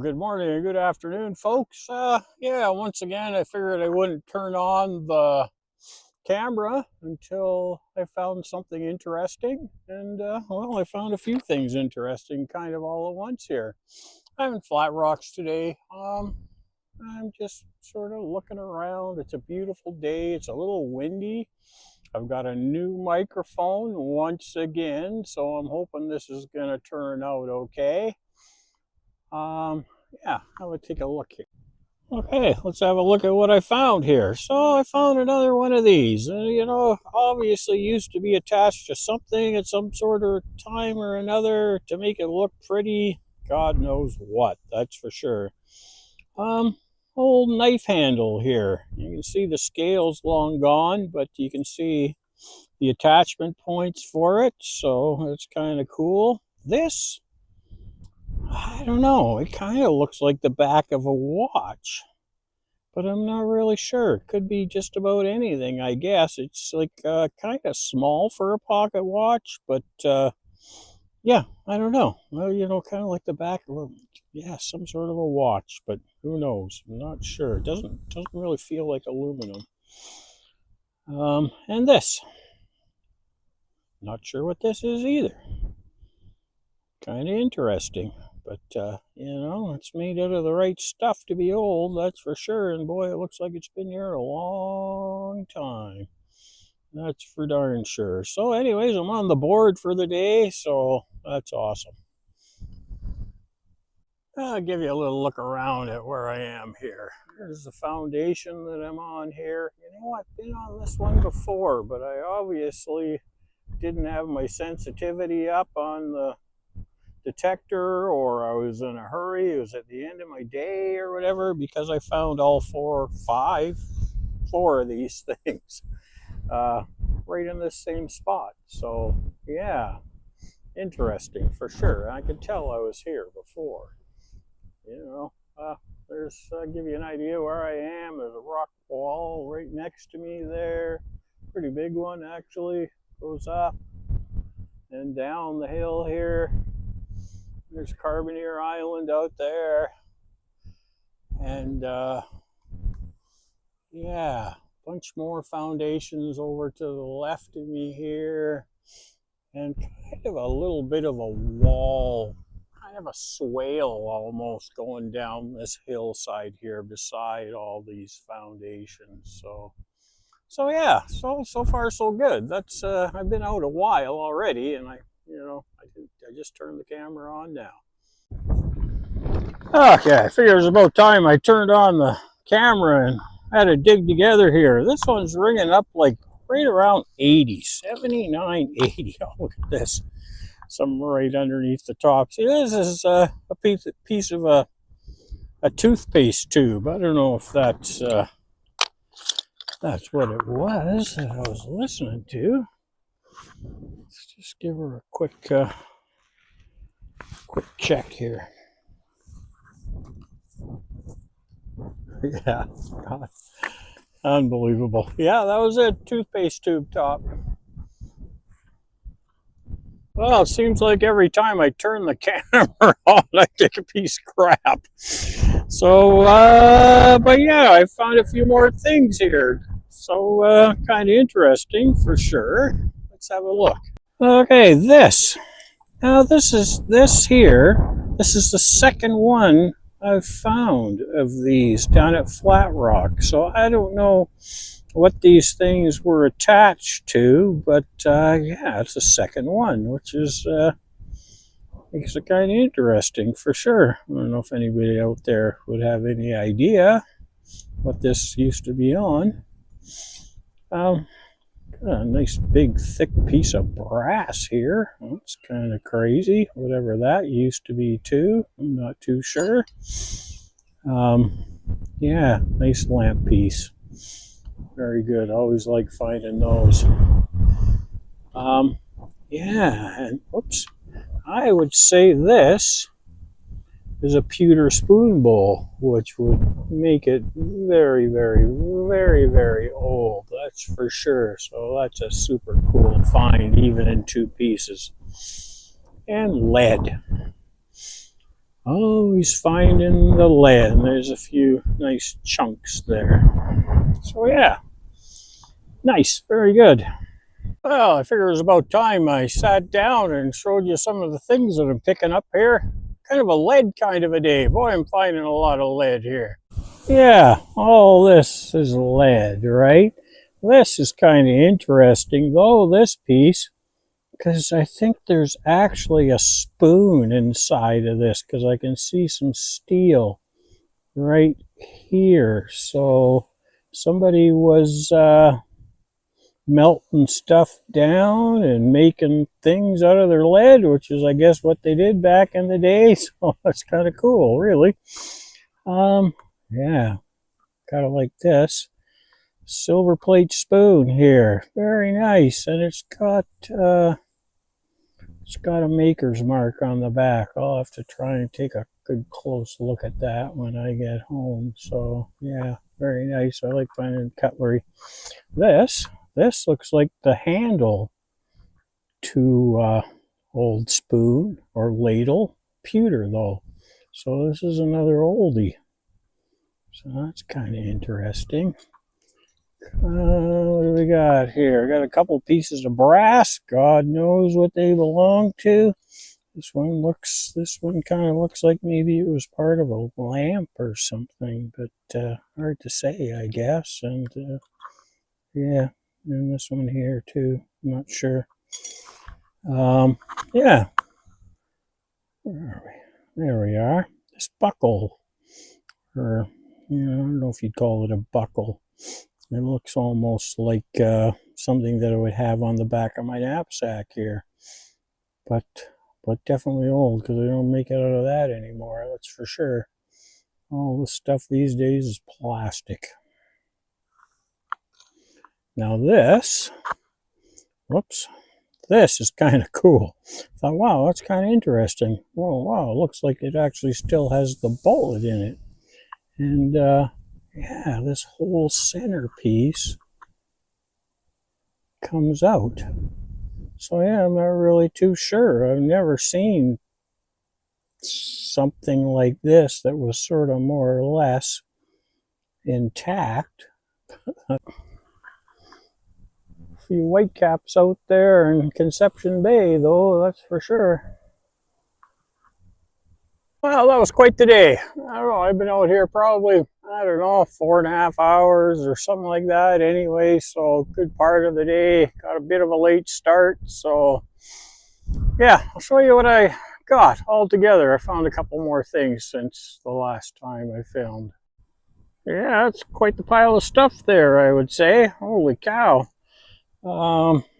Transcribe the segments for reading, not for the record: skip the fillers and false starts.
Good morning and good afternoon, folks. Once again, I figured I wouldn't turn on the camera until I found something interesting. And, I found a few things interesting kind of all at once here. I'm in Flat Rocks today. I'm just sort of looking around. It's a beautiful day. It's a little windy. I've got a new microphone once again, so I'm hoping this is going to turn out okay. I would take a look here. Okay, let's have a look at what I found here. So I found another one of these. Obviously used to be attached to something at some sort of time or another to make it look pretty. God knows what, that's for sure. Old knife handle here. You can see the scale's long gone, but you can see the attachment points for it, so that's kind of cool. This, I don't know, it kind of looks like the back of a watch, but I'm not really sure. It could be just about anything, I guess. It's like kind of small for a pocket watch, but yeah, I don't know. Well, kind of like the back of some sort of a watch, but who knows? I'm not sure. It doesn't really feel like aluminum. And this, not sure what this is either. Kind of interesting, but it's made out of the right stuff to be old, that's for sure. And boy, it looks like it's been here a long time. That's for darn sure. So anyways, I'm on the board for the day, so that's awesome. I'll give you a little look around at where I am here. There's the foundation that I'm on here. I've been on this one before, but I obviously didn't have my sensitivity up on the detector, or I was in a hurry. It was at the end of my day or whatever, because I found all four of these things right in this same spot. So yeah, interesting for sure. I could tell I was here before. I'll give you an idea where I am. There's a rock wall right next to me there. Pretty big one, actually. Goes up and down the hill here. There's Carboneer Island out there. And bunch more foundations over to the left of me here. And kind of a little bit of a wall, kind of a swale almost, going down this hillside here beside all these foundations. So far so good. That's I've been out a while already, and I just turned the camera on now. Okay, I figured it was about time I turned on the camera and had to dig together here. This one's ringing up like right around 80, 79, 80. Oh, look at this. Some right underneath the top. See, this is a piece of a toothpaste tube. I don't know if that's what it was that I was listening to. Let's just give her a quick check here. Yeah, God. Unbelievable. Yeah, that was it. Toothpaste tube top. Well, it seems like every time I turn the camera on, I get a piece of crap. So, but yeah, I found a few more things here. So, kind of interesting for sure. Let's have a look. Okay, this. Now, this is the second one I've found of these down at Flat Rock. So I don't know what these things were attached to, but it's the second one, which is makes it kind of interesting for sure. I don't know if anybody out there would have any idea what this used to be on. Got a nice big thick piece of brass here. That's kind of crazy, whatever that used to be too. I'm not too sure. Nice lamp piece. Very good. Always like finding those. And oops, I would say this is a pewter spoon bowl, which would make it very, very, very, very old. That's for sure. So that's a super cool find, even in two pieces. And lead. Always finding the lead. And there's a few nice chunks there. So yeah, nice, very good. Well, I figured it was about time I sat down and showed you some of the things that I'm picking up here. Kind of a lead kind of a day. Boy, I'm finding a lot of lead here. Yeah, all this is lead, right? This is kind of interesting, though, this piece, because I think there's actually a spoon inside of this, because I can see some steel right here. So somebody was melting stuff down and making things out of their lead, which is, I guess, what they did back in the day. So that's kind of cool, really. Yeah, kind of like this silver plate spoon here, very nice, and it's got a maker's mark on the back. I'll have to try and take a good close look at that when I get home. So yeah, very nice. I like finding cutlery. This looks like the handle to old spoon or ladle, pewter though. So this is another oldie. So that's kind of interesting. What do we got here? Got a couple pieces of brass. God knows what they belong to. This one kind of looks like maybe it was part of a lamp or something, but hard to say, I guess. And yeah, and this one here too. I'm not sure. Yeah. Where are we? There we are. This buckle, or I don't know if you'd call it a buckle. It looks almost like something that I would have on the back of my knapsack here, but definitely old, because they don't make it out of that anymore. That's for sure. All the stuff these days is plastic. Now this, whoops, this is kind of cool. I thought, wow, that's kind of interesting. Oh, wow, it looks like it actually still has the bullet in it. And yeah, this whole centerpiece comes out. So yeah, I'm not really too sure. I've never seen something like this that was sort of more or less intact. A few whitecaps out there in Conception Bay, though, that's for sure. Well, that was quite the day. I don't know, I've been out here probably, I don't know, 4.5 hours or something like that anyway, so good part of the day. Got a bit of a late start, so yeah, I'll show you what I got all together. I found a couple more things since the last time I filmed. Yeah, that's quite the pile of stuff there, I would say. Holy cow.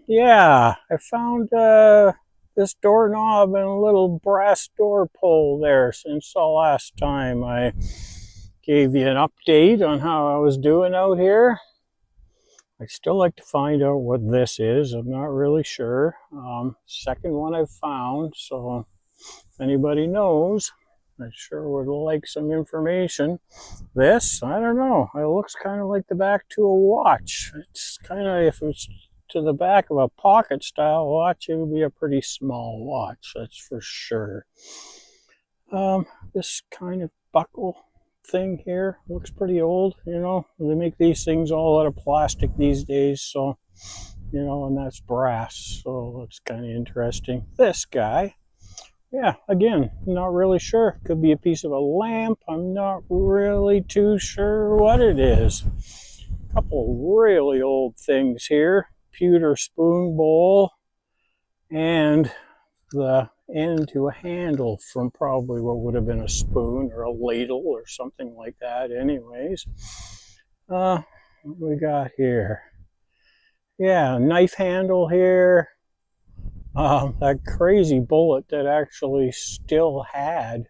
Yeah, I found this doorknob and a little brass door pull there since the last time I gave you an update on how I was doing out here. I'd still like to find out what this is. I'm not really sure. Second one I've found, so if anybody knows, I sure would like some information. This, I don't know. It looks kind of like the back to a watch. It's kind of, if it's to the back of a pocket style watch, it would be a pretty small watch, that's for sure. This kind of buckle thing here looks pretty old, you know. They make these things all out of plastic these days, so, you know, and that's brass, so it's kind of interesting. This guy, yeah, again, not really sure. Could be a piece of a lamp. I'm not really too sure what it is. A couple really old things here. Pewter spoon bowl and the end to a handle from probably what would have been a spoon or a ladle or something like that anyways. What we got here? Yeah, knife handle here. That crazy bullet that actually still had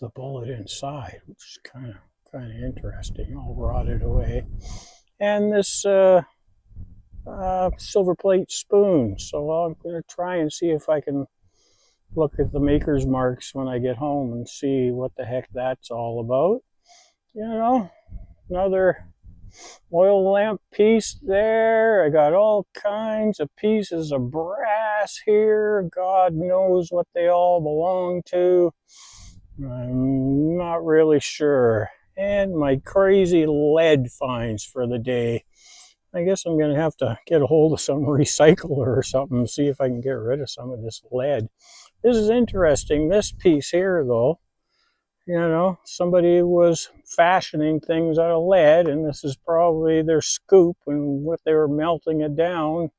the bullet inside, which is kind of interesting, all rotted away. And this silver plate spoon. So I'm going to try and see if I can look at the maker's marks when I get home and see what the heck that's all about. You know, another oil lamp piece there. I got all kinds of pieces of brass here. God knows what they all belong to. I'm not really sure. And my crazy lead finds for the day. I guess I'm going to have to get a hold of some recycler or something, see if I can get rid of some of this lead. This is interesting. This piece here, though, you know, somebody was fashioning things out of lead, and this is probably their scoop and what they were melting it down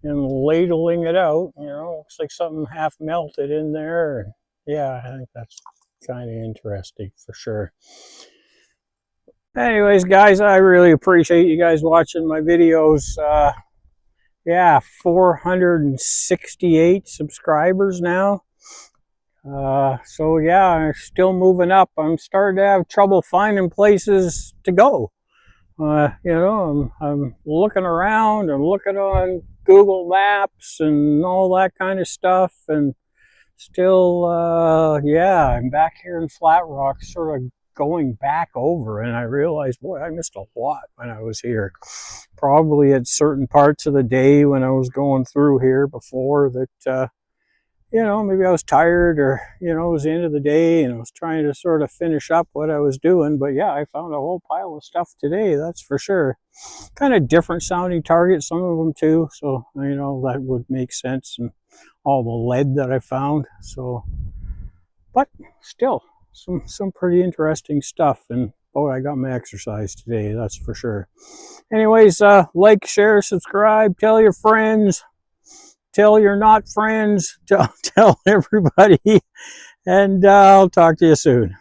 and ladling it out. You know, looks like something half melted in there. Yeah, I think that's kind of interesting for sure. Anyways, guys, I really appreciate you guys watching my videos. Yeah, 468 subscribers now. So yeah, I'm still moving up. I'm starting to have trouble finding places to go. You know, I'm looking around, I'm looking on Google Maps and all that kind of stuff, and still, yeah, I'm back here in Flat Rock, sort of going back over, and I realized, boy, I missed a lot when I was here. Probably at certain parts of the day when I was going through here before that, you know, maybe I was tired, or, you know, it was the end of the day and I was trying to sort of finish up what I was doing. But yeah, I found a whole pile of stuff today, that's for sure. Kind of different sounding targets, some of them too. So, you know, that would make sense, and all the lead that I found. So, but still, some pretty interesting stuff. And boy, I got my exercise today, that's for sure. Anyways, like, share, subscribe, tell your friends. Tell your not friends, tell everybody, and I'll talk to you soon.